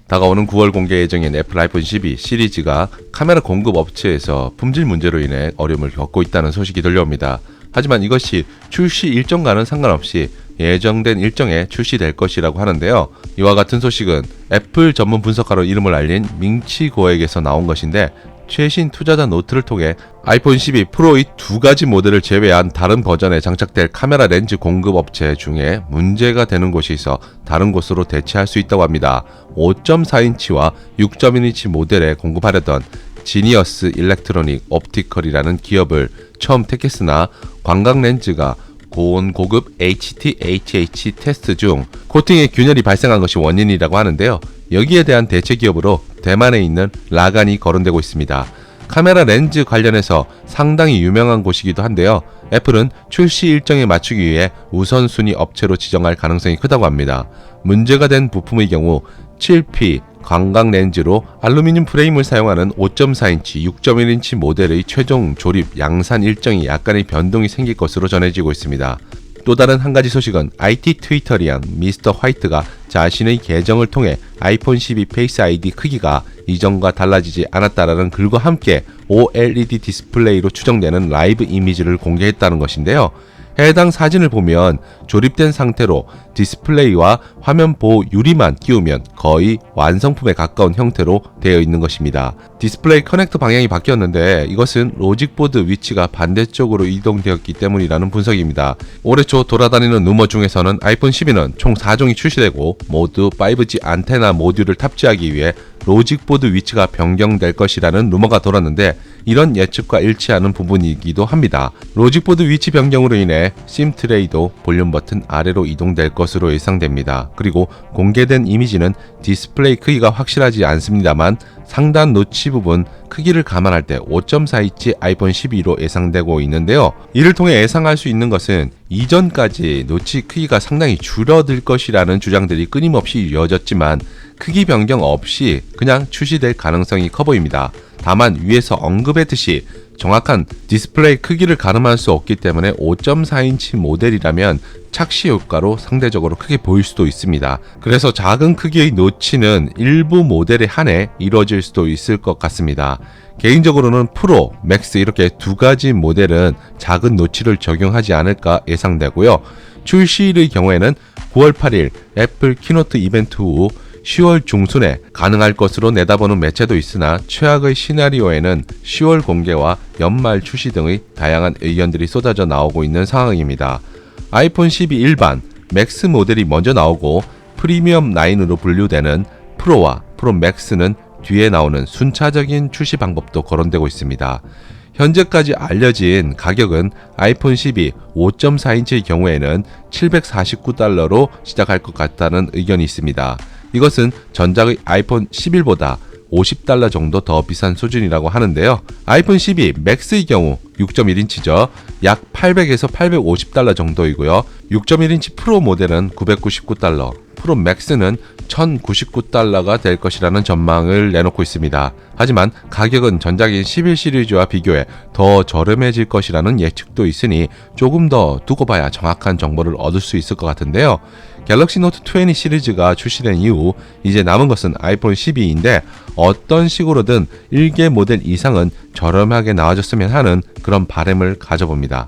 다가오는 9월 공개 예정인 애플 아이폰 12 시리즈가 카메라 공급 업체에서 품질 문제로 인해 어려움을 겪고 있다는 소식이 들려옵니다. 하지만 이것이 출시 일정과는 상관없이 예정된 일정에 출시될 것이라고 하는데요. 이와 같은 소식은 애플 전문 분석가로 이름을 알린 밍치고에게서 나온 것인데, 최신 투자자 노트를 통해 아이폰 12 프로의 두 가지 모델을 제외한 다른 버전에 장착될 카메라 렌즈 공급 업체 중에 문제가 되는 곳이 있어 다른 곳으로 대체할 수 있다고 합니다. 5.4인치와 6.1인치 모델에 공급하려던 지니어스 일렉트로닉 옵티컬이라는 기업을 처음 택했으나 광각 렌즈가 고온고급 HT/HH 테스트 중 코팅의 균열이 발생한 것이 원인이라고 하는데요. 여기에 대한 대체 기업으로 대만에 있는 라간이 거론되고 있습니다. 카메라 렌즈 관련해서 상당히 유명한 곳이기도 한데요. 애플은 출시 일정에 맞추기 위해 우선순위 업체로 지정할 가능성이 크다고 합니다. 문제가 된 부품의 경우 7P 광각 렌즈로 알루미늄 프레임을 사용하는 5.4인치, 6.1인치 모델의 최종 조립 양산 일정이 약간의 변동이 생길 것으로 전해지고 있습니다. 또 다른 한 가지 소식은 IT 트위터리안 미스터 화이트가 자신의 계정을 통해 아이폰 12 페이스 아이디 크기가 이전과 달라지지 않았다라는 글과 함께 OLED 디스플레이로 추정되는 라이브 이미지를 공개했다는 것인데요. 해당 사진을 보면 조립된 상태로 디스플레이와 화면 보호 유리만 끼우면 거의 완성품에 가까운 형태로 되어 있는 것입니다. 디스플레이 커넥터 방향이 바뀌었는데 이것은 로직보드 위치가 반대쪽으로 이동되었기 때문이라는 분석입니다. 올해 초 돌아다니는 루머 중에서는 아이폰 12는 총 4종이 출시되고 모두 5G 안테나 모듈을 탑재하기 위해 로직보드 위치가 변경될 것이라는 루머가 돌았는데, 이런 예측과 일치하는 부분이기도 합니다. 로직보드 위치 변경으로 인해 심 트레이도 볼륨 버튼 아래로 이동될 것으로 예상됩니다. 그리고 공개된 이미지는 디스플레이 크기가 확실하지 않습니다만 상단 노치 부분 크기를 감안할 때 5.4인치 아이폰 12로 예상되고 있는데요. 이를 통해 예상할 수 있는 것은 이전까지 노치 크기가 상당히 줄어들 것이라는 주장들이 끊임없이 이어졌지만 크기 변경 없이 그냥 출시될 가능성이 커 보입니다. 다만 위에서 언급했듯이 정확한 디스플레이 크기를 가늠할 수 없기 때문에 5.4인치 모델이라면 착시 효과로 상대적으로 크게 보일 수도 있습니다. 그래서 작은 크기의 노치는 일부 모델에 한해 이루어질 수도 있을 것 같습니다. 개인적으로는 프로, 맥스 이렇게 두 가지 모델은 작은 노치를 적용하지 않을까 예상되고요. 출시일의 경우에는 9월 8일 애플 키노트 이벤트 후 10월 중순에 가능할 것으로 내다보는 매체도 있으나 최악의 시나리오에는 10월 공개와 연말 출시 등의 다양한 의견들이 쏟아져 나오고 있는 상황입니다. 아이폰 12 일반, 맥스 모델이 먼저 나오고 프리미엄 라인으로 분류되는 프로와 프로 맥스는 뒤에 나오는 순차적인 출시 방법도 거론되고 있습니다. 현재까지 알려진 가격은 아이폰 12 5.4인치의 경우에는 $749로 시작할 것 같다는 의견이 있습니다. 이것은 전작의 아이폰 11보다 $50 정도 더 비싼 수준이라고 하는데요. 아이폰 12 맥스의 경우 6.1인치죠. 약 $800에서 $850 정도이고요. 6.1인치 프로 모델은 $999, 프로 맥스는 $1099가 될 것이라는 전망을 내놓고 있습니다. 하지만 가격은 전작인 11 시리즈와 비교해 더 저렴해질 것이라는 예측도 있으니 조금 더 두고 봐야 정확한 정보를 얻을 수 있을 것 같은데요. 갤럭시 노트 20 시리즈가 출시된 이후 이제 남은 것은 아이폰 12인데 어떤 식으로든 1개 모델 이상은 저렴하게 나와줬으면 하는 그런 바람을 가져봅니다.